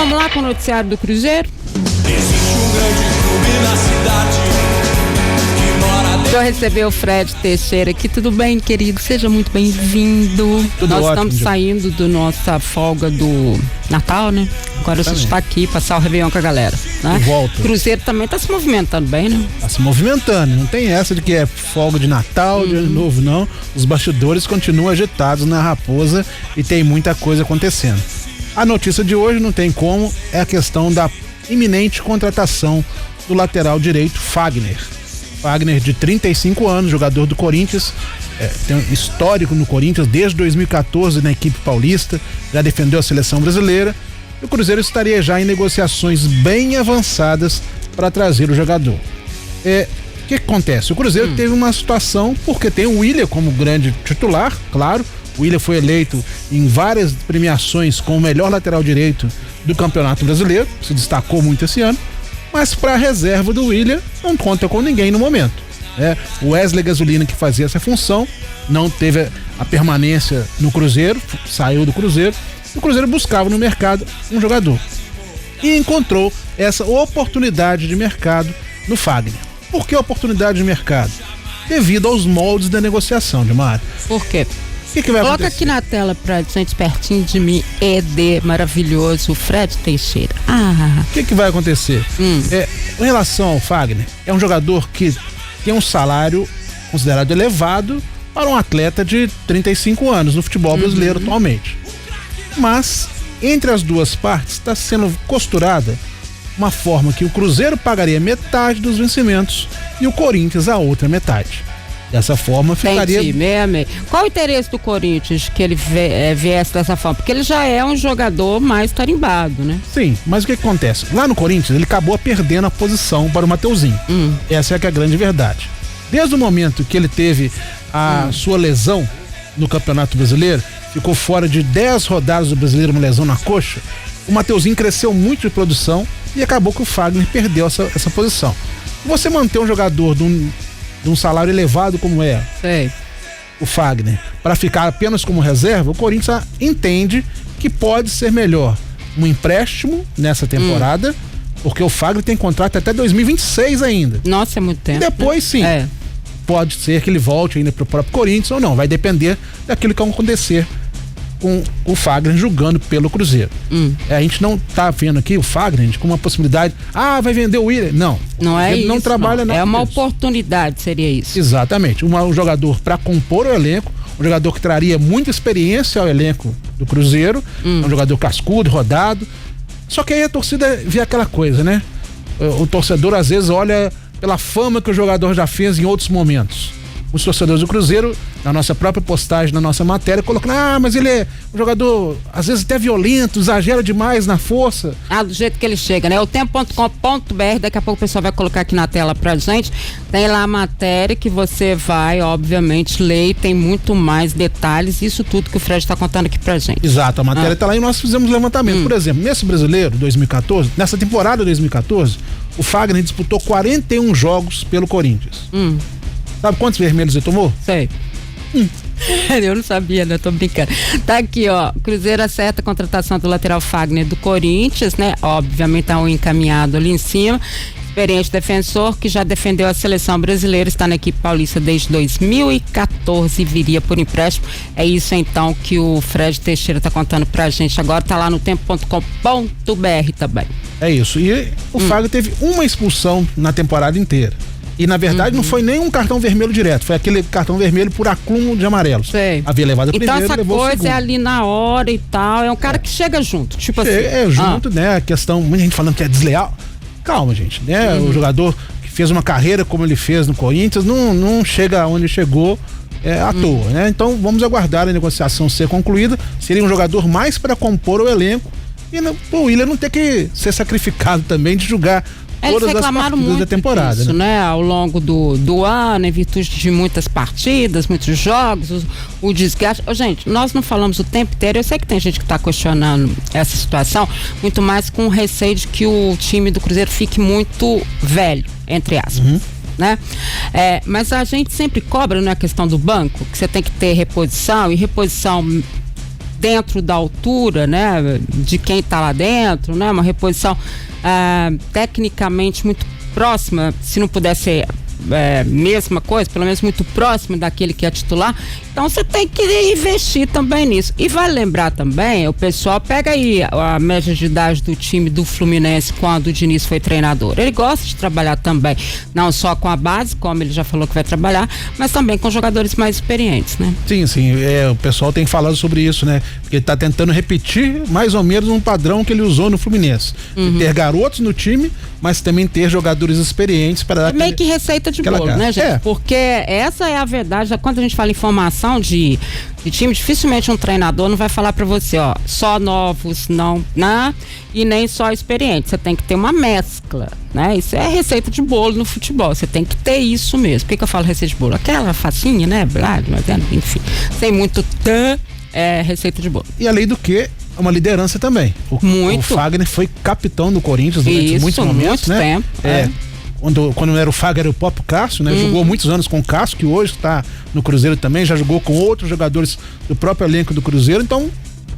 Vamos lá com o noticiário do Cruzeiro? Existe um grande clube na cidade que mora Deixa eu receber o Fred Teixeira aqui. Tudo bem, querido? Seja muito bem-vindo. Nós ótimo, estamos saindo da nossa folga do Natal, né? Agora a gente está aqui, passar o Réveillon com a galera, né? Volta. Cruzeiro também está se movimentando bem, né? Tá se movimentando, não tem essa de que é folga de Natal, de Ano Novo, não. Os bastidores continuam agitados na Raposa e tem muita coisa acontecendo. A notícia de hoje não tem como, é a questão da iminente contratação do lateral direito Fagner. Fagner, de 35 anos, jogador do Corinthians, tem um histórico no Corinthians desde 2014 na equipe paulista, já defendeu a seleção brasileira. E o Cruzeiro estaria já em negociações bem avançadas para trazer o jogador. O que acontece? O Cruzeiro teve uma situação, porque tem o William como grande titular, claro. O William foi eleito em várias premiações como o melhor lateral direito do Campeonato Brasileiro, se destacou muito esse ano, mas para a reserva do William não conta com ninguém no momento. O Wesley Gasolina, que fazia essa função, não teve a permanência no Cruzeiro, saiu do Cruzeiro. O Cruzeiro buscava no mercado um jogador e encontrou essa oportunidade de mercado no Fagner. Por que oportunidade de mercado? Devido aos moldes da negociação, Dilmara. Por quê? O que vai Coloca acontecer? aqui na tela pra gente, pertinho de mim, maravilhoso, Fred Teixeira. O que vai acontecer? Em relação ao Fagner, é um jogador que tem um salário considerado elevado para um atleta de 35 anos no futebol brasileiro atualmente. Mas, entre as duas partes, está sendo costurada uma forma que o Cruzeiro pagaria metade dos vencimentos e o Corinthians a outra metade. Dessa forma, ficaria... Entendi. Qual o interesse do Corinthians que ele viesse dessa forma? Porque ele já é um jogador mais tarimbado, né? Sim, mas o que acontece? Lá no Corinthians, ele acabou perdendo a posição para o Mateuzinho. Essa é que é a grande verdade. Desde o momento que ele teve a sua lesão no Campeonato Brasileiro, ficou fora de 10 rodadas do Brasileiro, uma lesão na coxa, o Mateuzinho cresceu muito de produção e acabou que o Fagner perdeu essa posição. Você manter um jogador de um salário elevado como o Fagner, para ficar apenas como reserva, o Corinthians entende que pode ser melhor um empréstimo nessa temporada, porque o Fagner tem contrato até 2026 ainda. Nossa, é muito tempo. E depois, sim, pode ser que ele volte ainda para o próprio Corinthians ou não, vai depender daquilo que vai acontecer com o Fagner jogando pelo Cruzeiro. A gente não tá vendo aqui o Fagner com uma possibilidade, vai vender o William. Não é ele isso. Não trabalha nada. É uma disso. Oportunidade, seria isso. Exatamente. Um jogador para compor o elenco, um jogador que traria muita experiência ao elenco do Cruzeiro, um jogador cascudo, rodado. Só que aí a torcida vê aquela coisa, né? O torcedor às vezes olha pela fama que o jogador já fez em outros momentos. Os torcedores do Cruzeiro, na nossa própria postagem, na nossa matéria, colocam, mas ele é um jogador, às vezes até violento, exagera demais na força. Do jeito que ele chega, né? O tempo.com.br, daqui a pouco o pessoal vai colocar aqui na tela pra gente. Tem lá a matéria que você vai, obviamente, ler e tem muito mais detalhes, isso tudo que o Fred tá contando aqui pra gente. Exato, a matéria tá lá e nós fizemos levantamento. Por exemplo, nesse Brasileiro 2014, nessa temporada 2014, o Fagner disputou 41 jogos pelo Corinthians. Sabe quantos vermelhos ele tomou? Sei. Eu não sabia, né? Tô brincando. Tá aqui, ó. Cruzeiro acerta a contratação do lateral Fagner do Corinthians, né? Obviamente tá um encaminhado ali em cima. Experiente defensor que já defendeu a seleção brasileira, está na equipe paulista desde 2014 e viria por empréstimo. É isso então que o Fred Teixeira tá contando pra gente agora, tá lá no tempo.com.br também. É isso. E o Fagner teve uma expulsão na temporada inteira. E na verdade não foi nem um cartão vermelho direto, foi aquele cartão vermelho por acúmulo de amarelos. Havia levado a primeira, então essa levou coisa o segundo. é ali na hora e tal, é um cara que chega junto, tipo assim. Junto, né? A questão, muita gente falando que é desleal. Calma, gente, né? O jogador que fez uma carreira como ele fez no Corinthians não chega onde chegou à toa, né? Então vamos aguardar a negociação ser concluída. Seria um jogador mais para compor o elenco e o William não ter que ser sacrificado também de jogar todas as partidas da temporada, disso, né? Ao longo do ano, em virtude de muitas partidas, muitos jogos, o desgaste. Gente, nós não falamos o tempo inteiro, eu sei que tem gente que está questionando essa situação, muito mais com receio de que o time do Cruzeiro fique muito velho, entre aspas. Né? Mas a gente sempre cobra, não é a questão do banco, que você tem que ter reposição, e reposição dentro da altura, né, de quem está lá dentro, né, uma reposição tecnicamente muito próxima, se não puder ser mesma coisa, pelo menos muito próximo daquele que é titular. Então você tem que investir também nisso. E vale lembrar também, o pessoal pega aí a média de idade do time do Fluminense quando o Diniz foi treinador. Ele gosta de trabalhar também, não só com a base, como ele já falou que vai trabalhar, mas também com jogadores mais experientes, né? Sim, o pessoal tem falado sobre isso, né? Porque ele tá tentando repetir mais ou menos um padrão que ele usou no Fluminense. Ter garotos no time, mas também ter jogadores experientes para dar meio que receita de bolo, né, gente? Porque essa é a verdade. Quando a gente fala em formação de time, dificilmente um treinador não vai falar pra você, ó, só novos, não, né? E nem só experientes. Você tem que ter uma mescla, né? Isso é receita de bolo no futebol. Você tem que ter isso mesmo. Por que eu falo receita de bolo? Aquela facinha, né? Enfim, sem muito receita de bolo. E além do que, uma liderança também. O Fagner foi capitão do Corinthians durante muitos momentos, né? Tempo. Quando não era o Fagner, era o próprio Cássio, né? Jogou muitos anos com o Cássio, que hoje está no Cruzeiro também, já jogou com outros jogadores do próprio elenco do Cruzeiro, então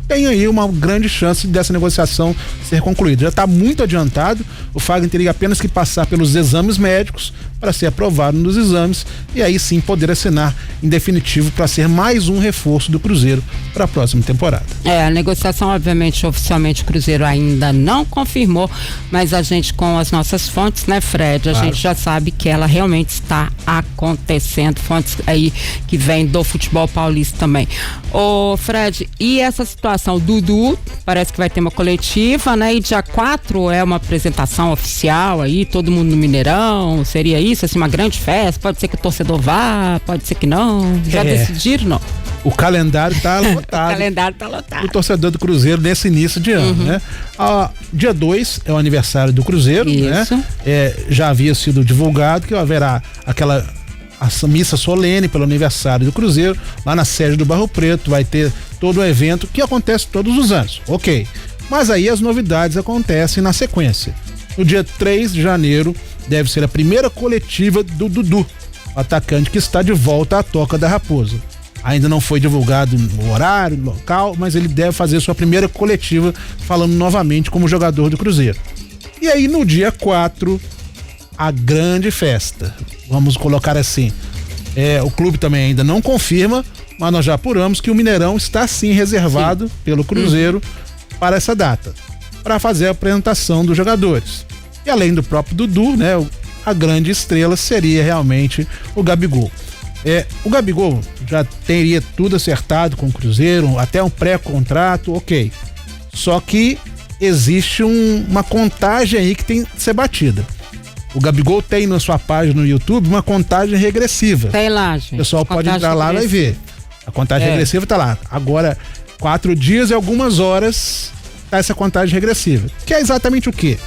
tem aí uma grande chance dessa negociação ser concluída. Já está muito adiantado, o Fagner teria apenas que passar pelos exames médicos para ser aprovado nos exames e aí sim poder assinar em definitivo para ser mais um reforço do Cruzeiro para a próxima temporada. A negociação, obviamente, oficialmente o Cruzeiro ainda não confirmou, mas a gente, com as nossas fontes, né, Fred, a gente já sabe que ela realmente está acontecendo, fontes aí que vêm do futebol paulista também. Ô Fred, e essa situação, Dudu, parece que vai ter uma coletiva, né, e dia 4 é uma apresentação oficial aí, todo mundo no Mineirão, seria isso, assim, uma grande festa, pode ser que o torcedor vá, pode ser que não, já decidiram, não? O calendário tá lotado. O calendário tá lotado. O torcedor do Cruzeiro nesse início de ano, né? Dia 2 é o aniversário do Cruzeiro, né? Já havia sido divulgado que haverá a missa solene pelo aniversário do Cruzeiro, lá na sede do Barro Preto, vai ter todo o evento que acontece todos os anos, ok. Mas aí as novidades acontecem na sequência. No dia 3 de janeiro, deve ser a primeira coletiva do Dudu, o atacante que está de volta à Toca da Raposa. Ainda não foi divulgado o horário, o local, mas ele deve fazer sua primeira coletiva falando novamente como jogador do Cruzeiro. E aí no dia 4, a grande festa. Vamos colocar assim. O clube também ainda não confirma, mas nós já apuramos que o Mineirão está sim reservado pelo Cruzeiro para essa data, para fazer a apresentação dos jogadores. E além do próprio Dudu, né, a grande estrela seria realmente o Gabigol. O Gabigol já teria tudo acertado com o Cruzeiro, até um pré-contrato, ok. Só que existe uma contagem aí que tem que ser batida. O Gabigol tem na sua página no YouTube uma contagem regressiva. Tem lá, gente. O pessoal pode entrar lá e vai ver. A contagem regressiva tá lá. Agora, 4 dias e algumas horas tá essa contagem regressiva. Que é exatamente o quê?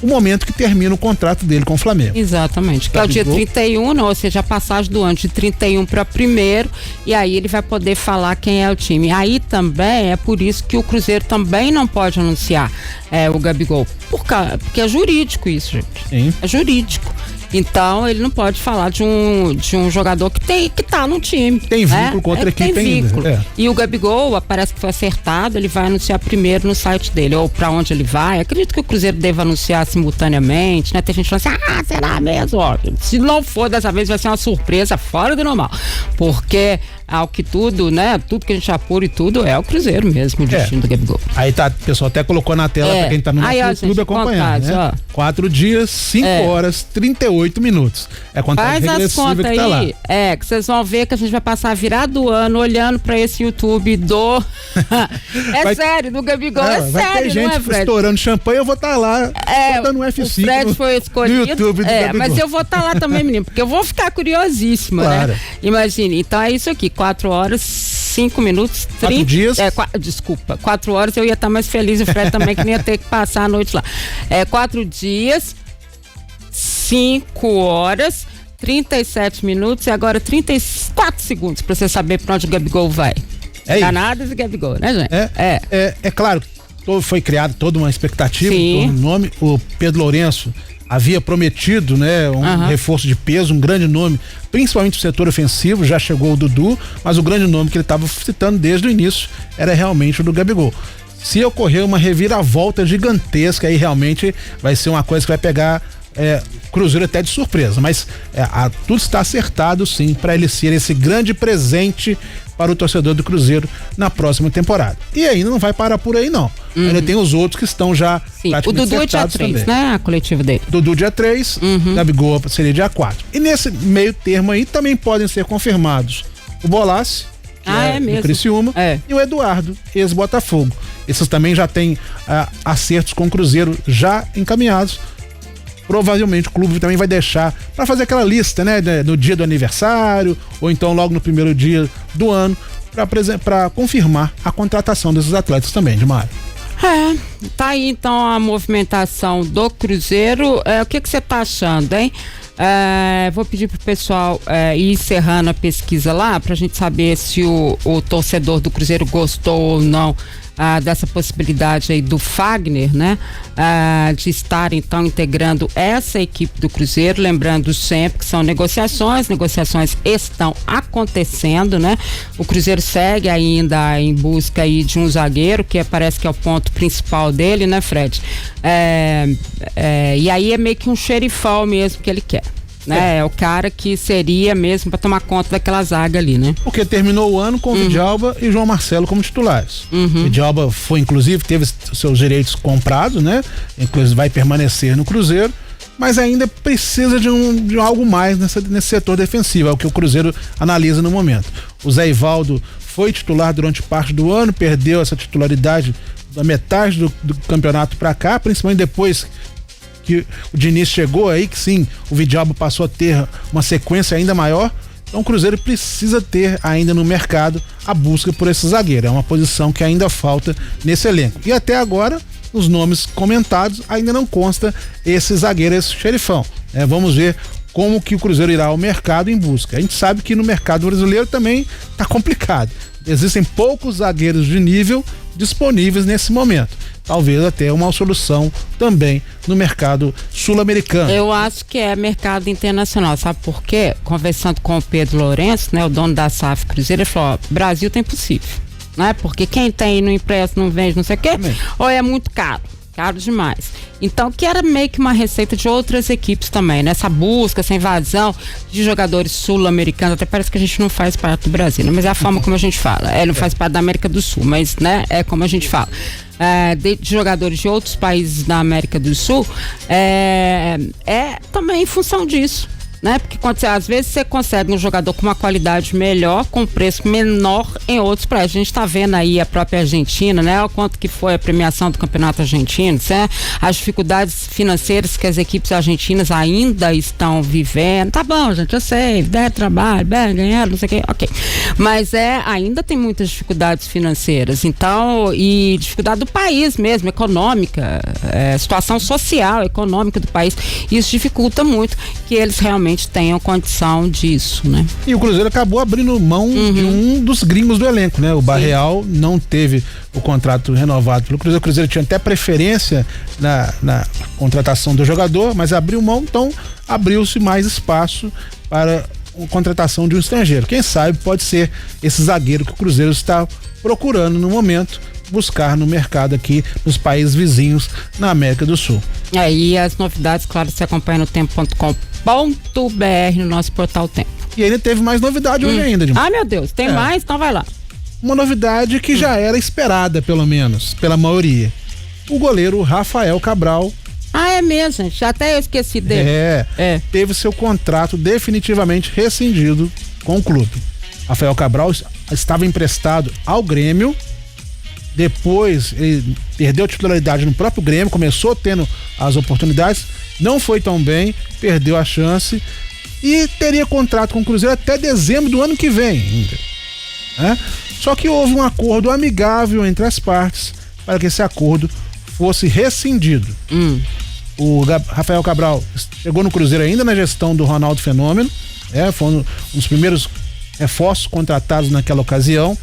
O momento que termina o contrato dele com o Flamengo. Exatamente, que é o dia 31, ou seja, a passagem do ano de 31 para 1º, e aí ele vai poder falar quem é o time. Aí também é por isso que o Cruzeiro também não pode anunciar o Gabigol, porque é jurídico isso, gente. Sim. É jurídico. Então ele não pode falar de um jogador que tá no time. Tem vínculo com outra equipe ainda. E o Gabigol, parece que foi acertado, ele vai anunciar primeiro no site dele, ou pra onde ele vai. Acredito que o Cruzeiro deva anunciar simultaneamente, né? Tem gente falando assim, será mesmo? Ó, se não for dessa vez, vai ser uma surpresa fora do normal. Porque, ao que tudo, né? Tudo que a gente apura e tudo é o Cruzeiro mesmo, o destino do Gabigol. Aí tá, o pessoal até colocou na tela pra quem tá no nosso YouTube acompanhar, né? 4 dias, 5 horas, 38 minutos. É a contagem regressiva que tá lá. Que vocês vão ver que a gente vai passar a virada do ano olhando pra esse YouTube do... sério, do Gabigol, sério, vai ter gente Fred? estourando champanhe, eu vou estar lá, dando um F5 o Fred foi escolhido, no YouTube do Gabigol. Mas eu vou estar lá também, menino, porque eu vou ficar curiosíssima, claro, né? Imagine, então é isso aqui, 4 horas, 5 minutos, 30... 4 dias. 4 horas eu ia estar mais feliz, o Fred também, que nem ia ter que passar a noite lá. 4 dias, 5 horas, 37 minutos e agora 34 segundos pra você saber pra onde o Gabigol vai. Danadas e Gabigol, né, gente? É claro, foi criada toda uma expectativa em torno do nome. O Pedro Lourenço havia prometido, né, um reforço de peso, um grande nome, principalmente no setor ofensivo. Já chegou o Dudu, mas o grande nome que ele estava citando desde o início era realmente o do Gabigol. Se ocorrer uma reviravolta gigantesca, aí realmente vai ser uma coisa que vai pegar Cruzeiro até de surpresa, mas tudo está acertado sim para ele ser esse grande presente para o torcedor do Cruzeiro na próxima temporada. E ainda não vai parar por aí não. Ainda tem os outros que estão já praticamente o Dudu é dia 3, também, né? A coletiva dele. Dudu dia 3, Gabigol seria dia 4. E nesse meio termo aí também podem ser confirmados o Bolassi, mesmo. do Criciúma, e o Eduardo, ex-Botafogo. Esses também já têm acertos com o Cruzeiro já encaminhados. Provavelmente o clube também vai deixar para fazer aquela lista, né, no dia do aniversário ou então logo no primeiro dia do ano, para confirmar a contratação desses atletas também, Dimário. Tá aí então a movimentação do Cruzeiro. O que você tá achando, hein? Vou pedir pro pessoal ir encerrando a pesquisa lá pra gente saber se o torcedor do Cruzeiro gostou ou não dessa possibilidade aí do Fagner, né? De estar então integrando essa equipe do Cruzeiro, lembrando sempre que são negociações estão acontecendo, né? O Cruzeiro segue ainda em busca aí de um zagueiro, que parece que é o ponto principal dele, né, Fred? E aí é meio que um xerifão mesmo que ele quer. Né? É o cara que seria mesmo para tomar conta daquela zaga ali, né? Porque terminou o ano com o Vidalba e João Marcelo como titulares. Vidalba teve seus direitos comprados, né? Inclusive vai permanecer no Cruzeiro, mas ainda precisa de algo mais nesse setor defensivo, é o que o Cruzeiro analisa no momento. O Zé Ivaldo foi titular durante parte do ano, perdeu essa titularidade da metade do campeonato para cá, principalmente depois que o Diniz chegou aí, que sim, o Vidalba passou a ter uma sequência ainda maior. Então o Cruzeiro precisa ter ainda no mercado a busca por esse zagueiro. É uma posição que ainda falta nesse elenco. E até agora, os nomes comentados, ainda não consta esse zagueiro, esse xerifão. Vamos ver como que o Cruzeiro irá ao mercado em busca. A gente sabe que no mercado brasileiro também tá complicado. Existem poucos zagueiros de nível disponíveis nesse momento. Talvez até uma solução também no mercado sul-americano. Eu acho que é mercado internacional, sabe por quê? Conversando com o Pedro Lourenço, né, o dono da SAF Cruzeiro, ele falou, Brasil tem possível, né? Porque quem tem no impresso não vende não sei o quê, ou é muito caro demais. Então, que era meio que uma receita de outras equipes também, né? Essa busca, essa invasão de jogadores sul-americanos, até parece que a gente não faz parte do Brasil, né? Mas é a forma como a gente fala. Não faz parte da América do Sul, mas, né, é como a gente fala. De jogadores de outros países da América do Sul, também em função disso, né? Porque às vezes você consegue um jogador com uma qualidade melhor, com um preço menor em outros países. A gente está vendo aí a própria Argentina, né? O quanto que foi a premiação do campeonato argentino, né? As dificuldades financeiras que as equipes argentinas ainda estão vivendo. Tá bom, gente, eu sei, der trabalho, ganhar, não sei o quê, ok. Mas ainda tem muitas dificuldades financeiras, então, e dificuldade do país mesmo, econômica, situação social, econômica do país. Isso dificulta muito que eles realmente tenham condição disso, né? E o Cruzeiro acabou abrindo mão de um dos gringos do elenco, né? O Barreal não teve o contrato renovado pelo Cruzeiro. O Cruzeiro tinha até preferência na contratação do jogador, mas abriu mão, então abriu-se mais espaço para a contratação de um estrangeiro. Quem sabe pode ser esse zagueiro que o Cruzeiro está procurando no momento, buscar no mercado aqui nos países vizinhos na América do Sul. E as novidades, claro, você acompanha no tempo.com.br, no nosso portal Tempo. E ainda teve mais novidade hoje ainda, Dilma. Meu Deus, tem mais? Então vai lá. Uma novidade que já era esperada, pelo menos, pela maioria. O goleiro Rafael Cabral. É mesmo, gente. Até eu esqueci dele. Teve seu contrato definitivamente rescindido com o clube. Rafael Cabral estava emprestado ao Grêmio. Depois ele perdeu a titularidade no próprio Grêmio, começou tendo as oportunidades, não foi tão bem, perdeu a chance e teria contrato com o Cruzeiro até dezembro do ano que vem ainda, né? Só que houve um acordo amigável entre as partes para que esse acordo fosse rescindido. O Rafael Cabral chegou no Cruzeiro ainda na gestão do Ronaldo Fenômeno, foi um dos primeiros reforços contratados naquela ocasião.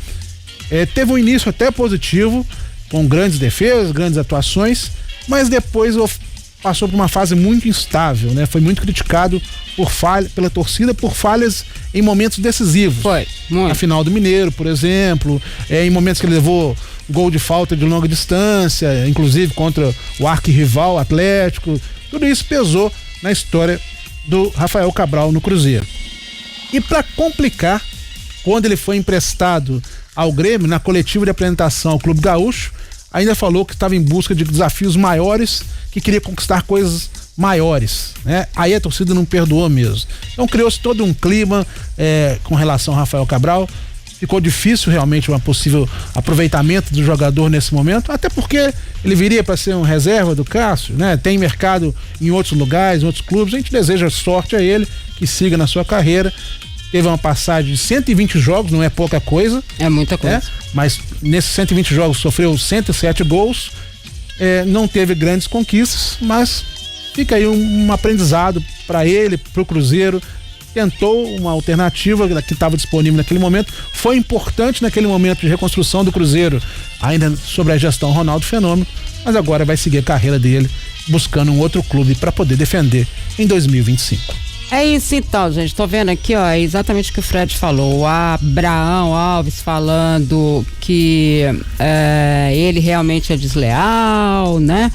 Teve um início até positivo, com grandes defesas, grandes atuações, mas depois passou por uma fase muito instável, né? Foi muito criticado pela torcida por falhas em momentos decisivos. Foi, muito. Na final do Mineiro, por exemplo, em momentos que ele levou gol de falta de longa distância, inclusive contra o arquirrival Atlético. Tudo isso pesou na história do Rafael Cabral no Cruzeiro. E para complicar, quando ele foi emprestado ao Grêmio, na coletiva de apresentação ao Clube Gaúcho, ainda falou que estava em busca de desafios maiores, que queria conquistar coisas maiores, né? Aí a torcida não perdoou mesmo. Então criou-se todo um clima com relação ao Rafael Cabral. Ficou difícil realmente um possível aproveitamento do jogador nesse momento, até porque ele viria para ser um reserva do Cássio, né? Tem mercado em outros lugares, em outros clubes. A gente deseja sorte a ele, que siga na sua carreira. Teve uma passagem de 120 jogos, não é pouca coisa. É muita coisa. Né? Mas nesses 120 jogos sofreu 107 gols, não teve grandes conquistas, mas fica aí um aprendizado para ele, para o Cruzeiro. Tentou uma alternativa que estava disponível naquele momento, foi importante naquele momento de reconstrução do Cruzeiro, ainda sobre a gestão Ronaldo Fenômeno, mas agora vai seguir a carreira dele, buscando um outro clube para poder defender em 2025. É isso então, gente. Tô vendo aqui, ó, é exatamente o que o Fred falou. O Abraão Alves falando que ele realmente é desleal, né?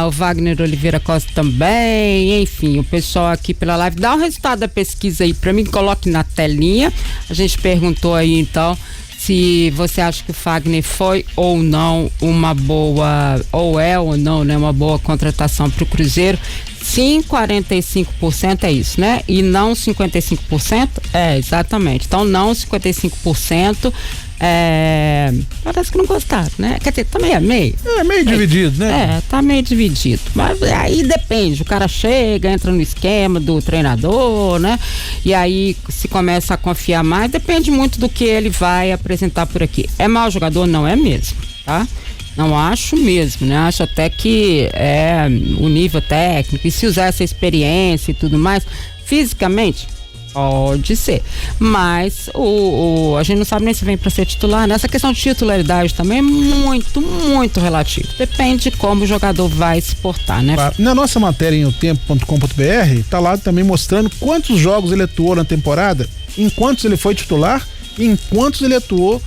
O Wagner Oliveira Costa também, enfim, o pessoal aqui pela live. Dá o resultado da pesquisa aí pra mim, coloque na telinha. A gente perguntou aí então se você acha que o Fagner foi ou não uma boa, ou é ou não, né, uma boa contratação pro Cruzeiro. Sim, 45% é isso, né? E não 55%? É, exatamente. Então, não 55%. Parece que não gostaram, né? Quer dizer, tá meio. É meio dividido, né? Tá meio dividido. Mas aí depende. O cara chega, entra no esquema do treinador, né? E aí se começa a confiar mais, depende muito do que ele vai apresentar por aqui. É mau jogador? Não é mesmo, tá? Não acho mesmo, né? Acho até que o nível técnico, e se usar essa experiência e tudo mais, fisicamente, pode ser. Mas a gente não sabe nem se vem para ser titular, né? Essa questão de titularidade também é muito, muito relativo. Depende de como o jogador vai se portar, né? Na nossa matéria em otempo.com.br, tá lá também mostrando quantos jogos ele atuou na temporada, em quantos ele foi titular e em quantos ele atuou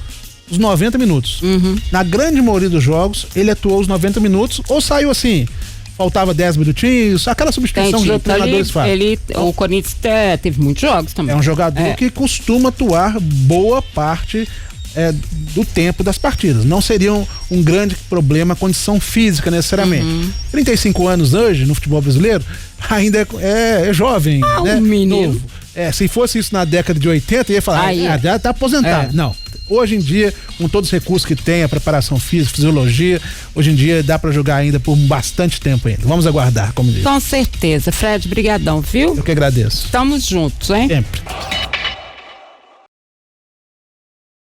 os 90 minutos. Uhum. Na grande maioria dos jogos, ele atuou os 90 minutos ou saiu assim, faltava 10 minutinhos, aquela substituição que os treinadores fazem. O Corinthians teve muitos jogos também. É um jogador que costuma atuar boa parte do tempo das partidas. Não seria um grande problema a condição física necessariamente. 35 anos hoje no futebol brasileiro ainda é jovem, né? Um menino. Novo. Se fosse isso na década de 80, ia falar, já tá aposentado. Não. Hoje em dia, com todos os recursos que tem, a preparação física, fisiologia, hoje em dia dá pra jogar ainda por bastante tempo ainda. Vamos aguardar, como diz. Com certeza. Fred, brigadão, viu? Eu que agradeço. Estamos juntos, hein? Sempre.